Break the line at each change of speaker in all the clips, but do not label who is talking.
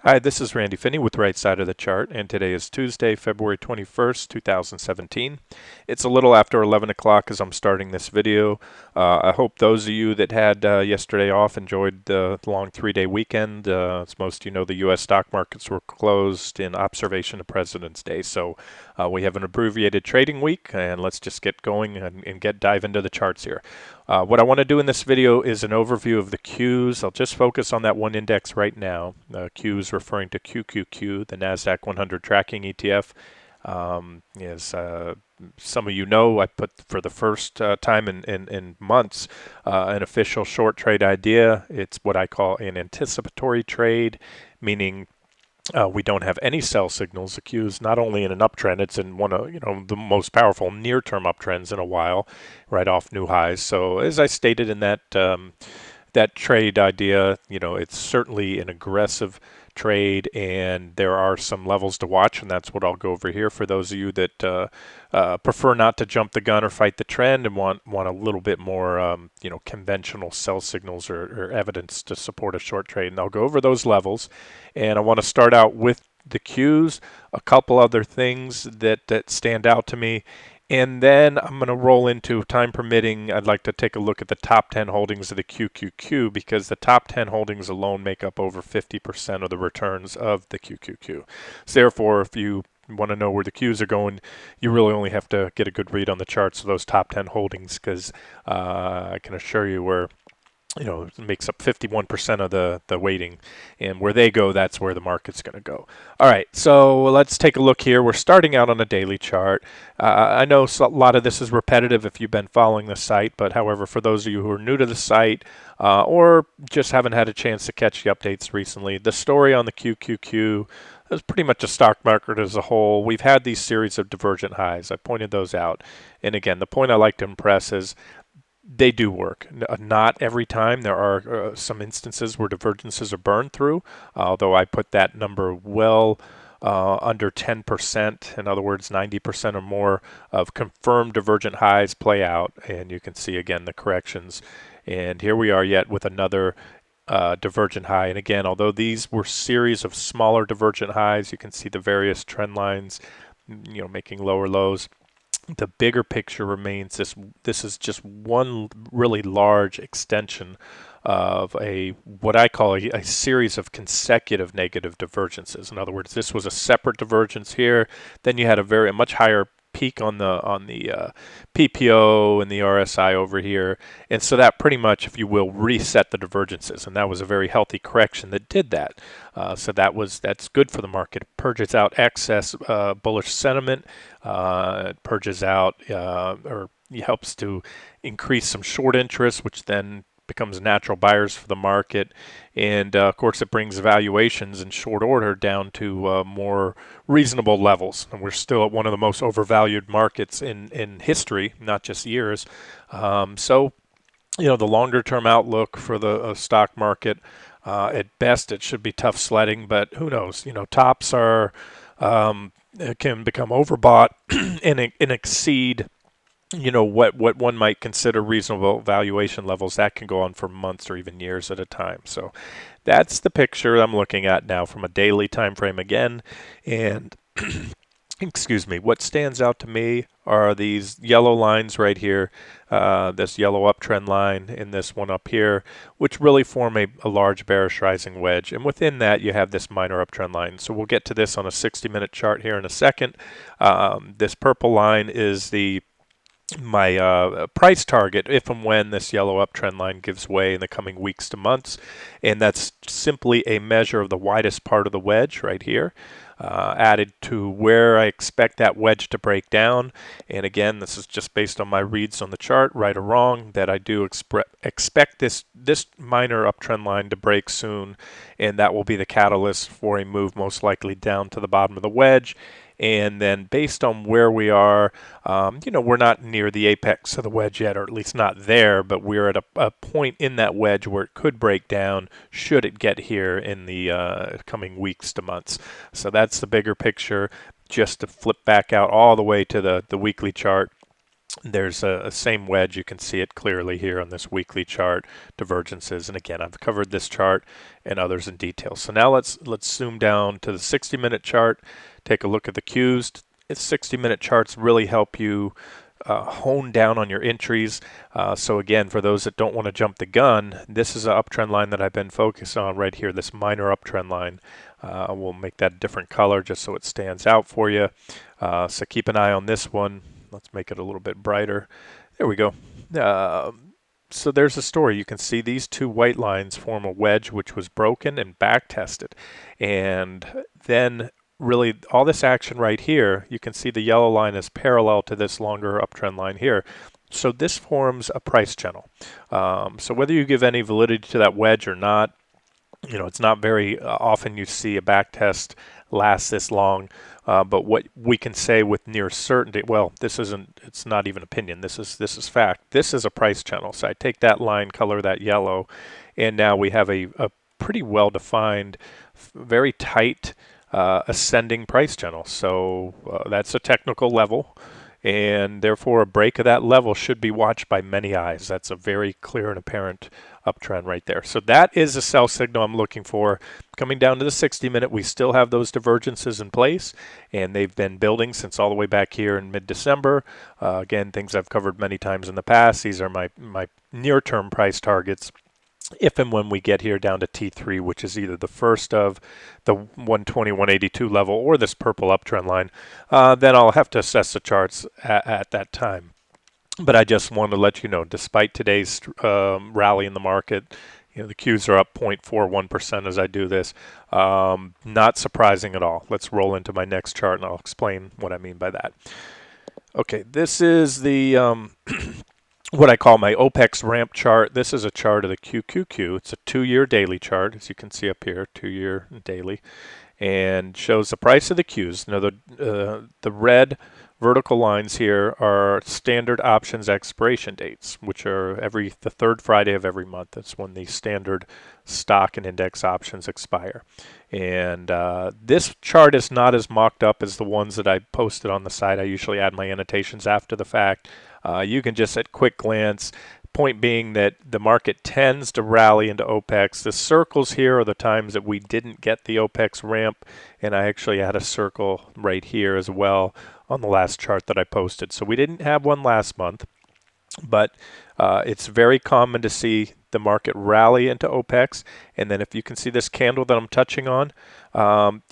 Hi, this is Randy Finney with Right Side of the Chart, and today is Tuesday, February 21st, 2017. It's a little after 11 o'clock as I'm starting this video. I hope those of you that had yesterday off enjoyed the long three-day weekend. As most of you know, the U.S. stock markets were closed in observation of President's Day, so we have an abbreviated trading week, and let's just get going and dive into the charts here. What I want to do in this video is an overview of the Qs. I'll just focus on that one index right now. Qs referring to QQQ, the Nasdaq 100 Tracking ETF. As some of you know, I put for the first time in months an official short trade idea. It's what I call an anticipatory trade, meaning we don't have any sell signals. The Q is not only in an uptrend, it's in one of the most powerful near-term uptrends in a while, right off new highs. So as I stated in that trade idea, it's certainly an aggressive trade, and there are some levels to watch, and that's what I'll go over here for those of you that prefer not to jump the gun or fight the trend and want a little bit more conventional sell signals or evidence to support a short trade. And I'll go over those levels, and I want to start out with the Qs, a couple other things that stand out to me. And then I'm going to roll into, time permitting, I'd like to take a look at the top 10 holdings of the QQQ, because the top 10 holdings alone make up over 50% of the returns of the QQQ. So therefore, if you want to know where the Qs are going, you really only have to get a good read on the charts of those top 10 holdings, because I can assure you it makes up 51% of the weighting, and where they go, that's where the market's going to go. All right, so let's take a look here. We're starting out on a daily chart. I know a lot of this is repetitive if you've been following the site, but however, for those of you who are new to the site or just haven't had a chance to catch the updates recently, the story on the QQQ is pretty much a stock market as a whole. We've had these series of divergent highs. I pointed those out. And again, the point I like to impress is they do work. Not every time. There are some instances where divergences are burned through, although I put that number well under 10%. In other words, 90% or more of confirmed divergent highs play out. And you can see, again, the corrections. And here we are yet with another divergent high. And again, although these were series of smaller divergent highs, you can see the various trend lines, making lower lows. The bigger picture remains this is just one really large extension of what I call a series of consecutive negative divergences. In other words, this was a separate divergence here. Then you had a much higher peak on the PPO and the RSI over here, and so that pretty much, if you will, reset the divergences, and that was a very healthy correction that did that. So that's good for the market. It purges out excess bullish sentiment. It purges out or helps to increase some short interest, which then becomes natural buyers for the market, and of course it brings valuations in short order down to more reasonable levels. And we're still at one of the most overvalued markets in history, not just years. So the longer term outlook for the stock market, at best it should be tough sledding, but who knows? Tops are can become overbought and exceed what one might consider reasonable valuation levels. That can go on for months or even years at a time. So that's the picture I'm looking at now from a daily time frame again. And excuse me, what stands out to me are these yellow lines right here, this yellow uptrend line and this one up here, which really form a large bearish rising wedge. And within that, you have this minor uptrend line. So we'll get to this on a 60-minute chart here in a second. This purple line is my price target if and when this yellow uptrend line gives way in the coming weeks to months, and that's simply a measure of the widest part of the wedge right here, added to where I expect that wedge to break down. And again, this is just based on my reads on the chart, right or wrong, that I do expect this minor uptrend line to break soon, and that will be the catalyst for a move most likely down to the bottom of the wedge. And then based on where we are, we're not near the apex of the wedge yet, or at least not there, but we're at a point in that wedge where it could break down should it get here in the coming weeks to months. So that's the bigger picture. Just to flip back out all the way to the weekly chart. There's a same wedge. You can see it clearly here on this weekly chart, divergences. And again, I've covered this chart and others in detail. So now let's zoom down to the 60-minute chart, take a look at the Qs. 60-minute charts really help you hone down on your entries. So again, for those that don't want to jump the gun, this is an uptrend line that I've been focused on right here, this minor uptrend line. We'll make that a different color just so it stands out for you. So keep an eye on this one. Let's make it a little bit brighter. There we go. So there's a story. You can see these two white lines form a wedge which was broken and back tested. And then really all this action right here, you can see the yellow line is parallel to this longer uptrend line here. So this forms a price channel. So whether you give any validity to that wedge or not, you know, it's not very often you see a back test last this long. But what we can say with near certainty, well, it's not even opinion. This is fact. This is a price channel. So I take that line, color that yellow, and now we have a pretty well-defined, very tight ascending price channel. So that's a technical level, and therefore a break of that level should be watched by many eyes. That's a very clear and apparent uptrend right there. So that is a sell signal I'm looking for. Coming down to the 60-minute, we still have those divergences in place, and they've been building since all the way back here in mid-December. Again, things I've covered many times in the past. These are my near-term price targets. If and when we get here down to T3, which is either the first of the 120, 182 level or this purple uptrend line, then I'll have to assess the charts at that time. But I just want to let you know, despite today's rally in the market, you know, the Qs are up 0.41% as I do this. Not surprising at all. Let's roll into my next chart, and I'll explain what I mean by that. Okay, this is the what I call my OPEX ramp chart. This is a chart of the QQQ. It's a 2-year daily chart, as you can see up here, 2-year daily, and shows the price of the Qs. Now the red vertical lines here are standard options expiration dates, which are the third Friday of every month. That's when the standard stock and index options expire. And this chart is not as mocked up as the ones that I posted on the site. I usually add my annotations after the fact. You can just at quick glance, point being that the market tends to rally into OPEX. The circles here are the times that we didn't get the OPEX ramp, and I actually had a circle right here as well on the last chart that I posted. So we didn't have one last month, but it's very common to see the market rally into OPEX. And then if you can see this candle that I'm touching on,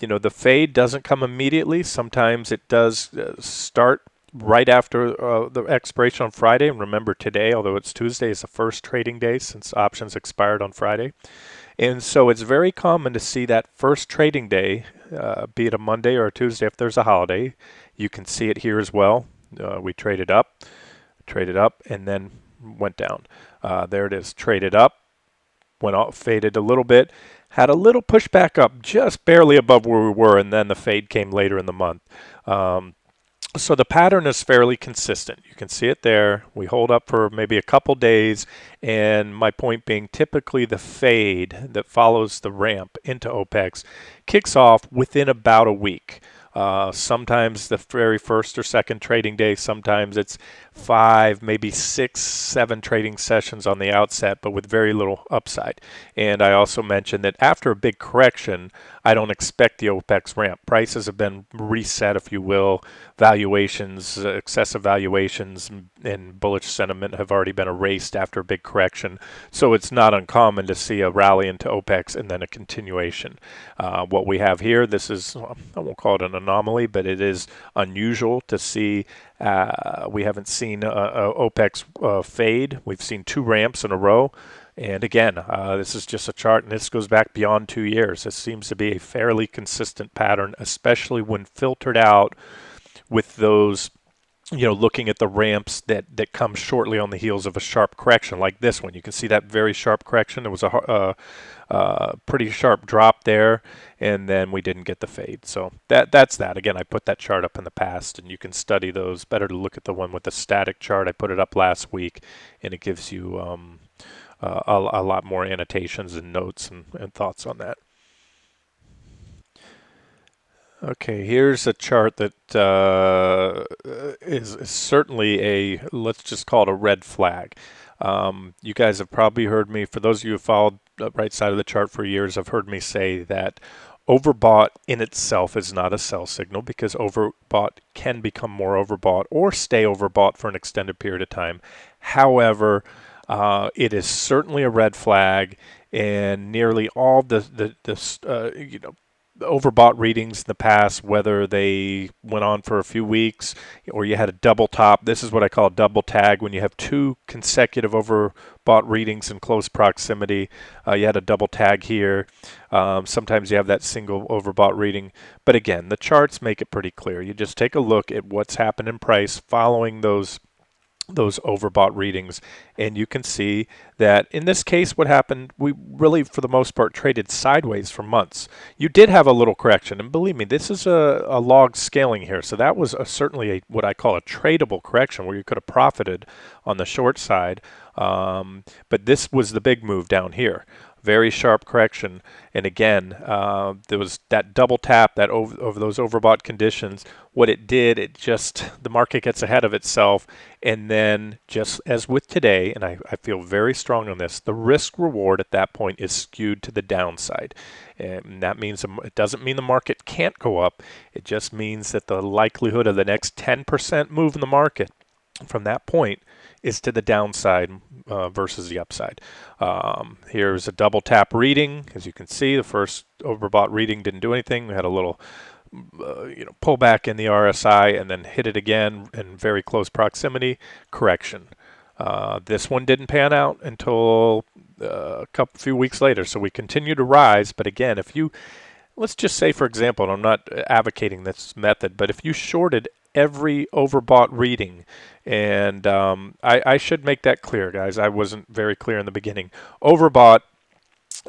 you know, the fade doesn't come immediately. Sometimes it does start right after the expiration on Friday. And remember, today, although it's Tuesday, is the first trading day since options expired on Friday. And so it's very common to see that first trading day, be it a Monday or a Tuesday if there's a holiday. You can see it here as well. We traded up, and then went down. There it is, traded up, went off, faded a little bit, had a little pushback up just barely above where we were, and then the fade came later in the month. So the pattern is fairly consistent. You can see it there. We hold up for maybe a couple days, and my point being typically the fade that follows the ramp into OPEX kicks off within about a week. Sometimes the very first or second trading day, sometimes it's 5, maybe 6, 7 trading sessions on the outset, but with very little upside. And I also mentioned that after a big correction, I don't expect the OPEX ramp. Prices have been reset, if you will. Valuations, excessive valuations, and bullish sentiment have already been erased after a big correction. So it's not uncommon to see a rally into OPEX and then a continuation. What we have here, this is, I won't call it an anomaly, but it is unusual to see. We haven't seen OPEX fade. We've seen 2 ramps in a row. And again, this is just a chart, and this goes back beyond 2 years. This seems to be a fairly consistent pattern, especially when filtered out with those, you know, looking at the ramps that come shortly on the heels of a sharp correction like this one. You can see that very sharp correction. There was a pretty sharp drop there, and then we didn't get the fade. So that's that. Again, I put that chart up in the past, and you can study those. Better to look at the one with the static chart. I put it up last week, and it gives you a lot more annotations and notes and thoughts on that. Okay, here's a chart that is certainly a, let's just call it a red flag. You guys have probably heard me, for those of you who followed the right side of the chart for years, have heard me say that overbought in itself is not a sell signal, because overbought can become more overbought or stay overbought for an extended period of time. However, it is certainly a red flag, and nearly all the overbought readings in the past, whether they went on for a few weeks or you had a double top. This is what I call a double tag, when you have two consecutive overbought readings in close proximity. You had a double tag here. Sometimes you have that single overbought reading. But again, the charts make it pretty clear. You just take a look at what's happened in price following those overbought readings, and you can see that in this case what happened, we really for the most part traded sideways for months. You did have a little correction, and believe me, this is a log scaling here, so that was certainly what I call a tradable correction where you could have profited on the short side, but this was the big move down here. Very sharp correction, and again, there was that double tap that over those overbought conditions. What it did, the market gets ahead of itself, and then just as with today, and I feel very strong on this, the risk reward at that point is skewed to the downside, and that means it doesn't mean the market can't go up. It just means that the likelihood of the next 10% move in the market from that point is to the downside versus the upside. Here's a double tap reading. As you can see, the first overbought reading didn't do anything. We had a little pullback in the RSI and then hit it again in very close proximity. Correction. This one didn't pan out until few weeks later, so we continue to rise. But again, let's just say, for example, and I'm not advocating this method, but if you shorted every overbought reading, and I should make that clear, guys. I wasn't very clear in the beginning. Overbought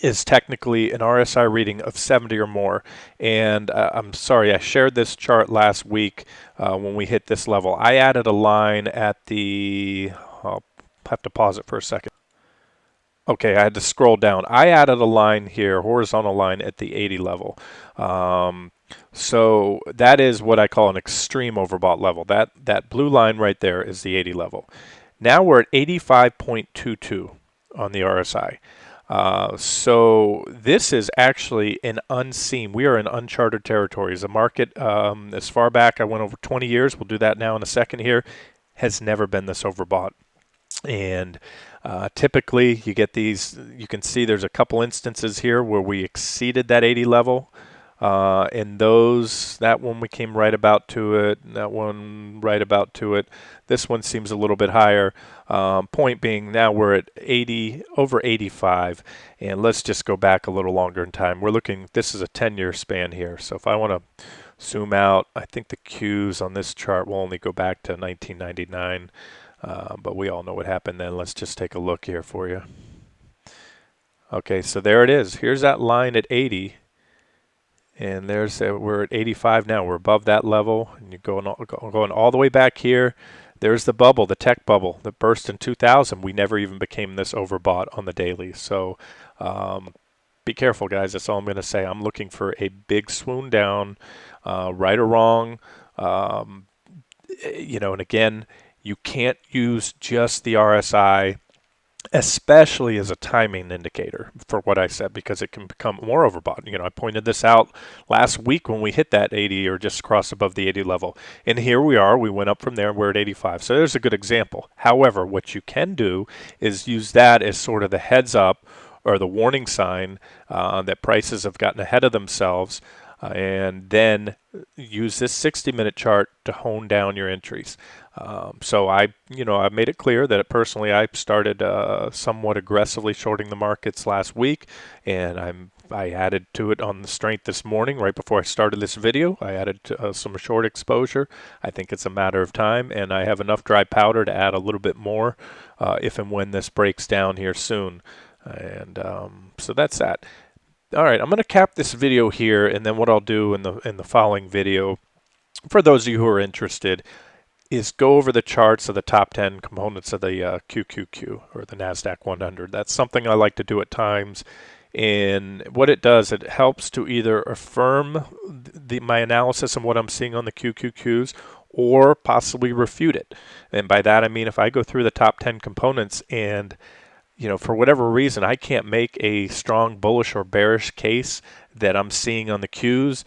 is technically an RSI reading of 70 or more, and I'm sorry, I shared this chart last week when we hit this level. I added a line at I'll have to pause it for a second. Okay, I had to scroll down. I added a line here, horizontal line at the 80 level. So that is what I call an extreme overbought level. That blue line right there is the 80 level. Now we're at 85.22 on the RSI. So this is actually an unseen. We are in uncharted territories. The market, as far back, I went over 20 years. We'll do that now in a second here. Has never been this overbought. And typically you get these, you can see there's a couple instances here where we exceeded that 80 level. And that one we came right about to it, and that one right about to it. This one seems a little bit higher. Point being, now we're at 80, over 85, and let's just go back a little longer in time. We're looking, this is a 10-year span here, so if I want to zoom out, I think the Qs on this chart will only go back to 1999, but we all know what happened then. Let's just take a look here for you. Okay, so there it is. Here's that line at 80. And we're at 85 now. We're above that level, and you're going all the way back here. There's the bubble, the tech bubble that burst in 2000. We never even became this overbought on the daily. So be careful, guys. That's all I'm going to say. I'm looking for a big swoon down, right or wrong. And again, you can't use just the RSI, especially as a timing indicator for what I said, because it can become more overbought. I pointed this out last week when we hit that 80 or just crossed above the 80 level. And here we are, we went up from there, we're at 85. So there's a good example. However, what you can do is use that as sort of the heads up or the warning sign that prices have gotten ahead of themselves, and then use this 60-minute chart to hone down your entries. So I made it clear that personally I started somewhat aggressively shorting the markets last week, and I added to it on the strength this morning right before I started this video. I added some short exposure. I think it's a matter of time, and I have enough dry powder to add a little bit more if and when this breaks down here soon. And so that's that. All right, I'm going to cap this video here, and then what I'll do in the following video, for those of you who are interested, is go over the charts of the top 10 components of the QQQ, or the Nasdaq 100. That's something I like to do at times. And what it does, it helps to either affirm my analysis and what I'm seeing on the QQQs, or possibly refute it. And by that I mean if I go through the top 10 components and for whatever reason, I can't make a strong bullish or bearish case that I'm seeing on the Qs,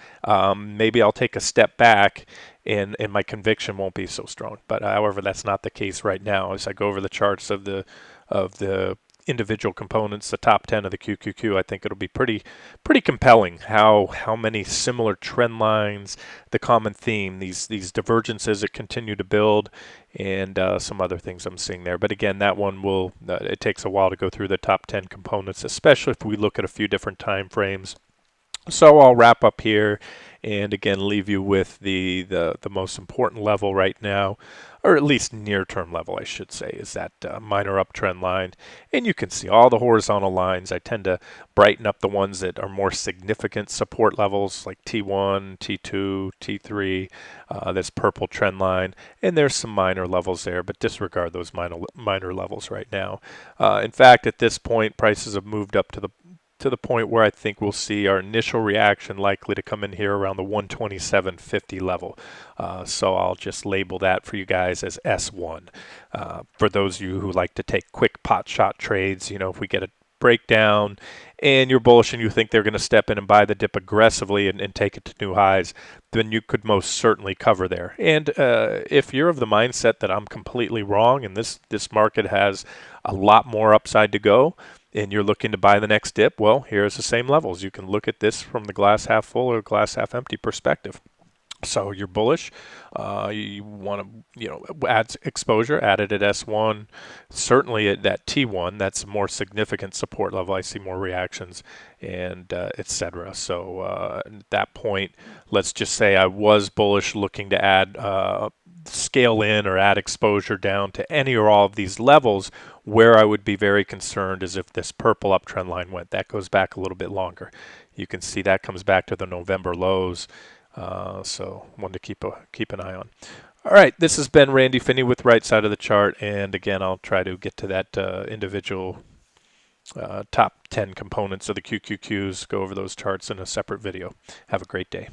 maybe I'll take a step back and my conviction won't be so strong. But however, that's not the case right now. As I go over the charts of the individual components, the top 10 of the QQQ, I think it'll be pretty compelling how many similar trend lines, the common theme, these divergences that continue to build, and some other things I'm seeing there. But again, that one will it takes a while to go through the top 10 components, especially if we look at a few different time frames. So I'll wrap up here and again leave you with the most important level right now, or at least near-term level I should say, is that minor uptrend line. And you can see all the horizontal lines. I tend to brighten up the ones that are more significant support levels like T1, T2, T3, this purple trend line, and there's some minor levels there, but disregard those minor levels right now. In fact, at this point, prices have moved up to the point where I think we'll see our initial reaction likely to come in here around the 127.50 level. So I'll just label that for you guys as S1. For those of you who like to take quick pot shot trades, if we get a breakdown and you're bullish and you think they're going to step in and buy the dip aggressively and take it to new highs, then you could most certainly cover there. And if you're of the mindset that I'm completely wrong and this market has a lot more upside to go, and you're looking to buy the next dip, well, here's the same levels. You can look at this from the glass half full or glass half empty perspective. So you're bullish, you want to add exposure, add it at S1, certainly at that T1, that's a more significant support level. I see more reactions and etc. So at that point, let's just say I was bullish looking to add scale in or add exposure down to any or all of these levels. Where I would be very concerned is if this purple uptrend line went. That goes back a little bit longer. You can see that comes back to the November lows. So one to keep an eye on. All right, this has been Randy Finney with Right Side of the Chart, and again, I'll try to get to that individual top 10 components of the QQQs, go over those charts in a separate video. Have a great day.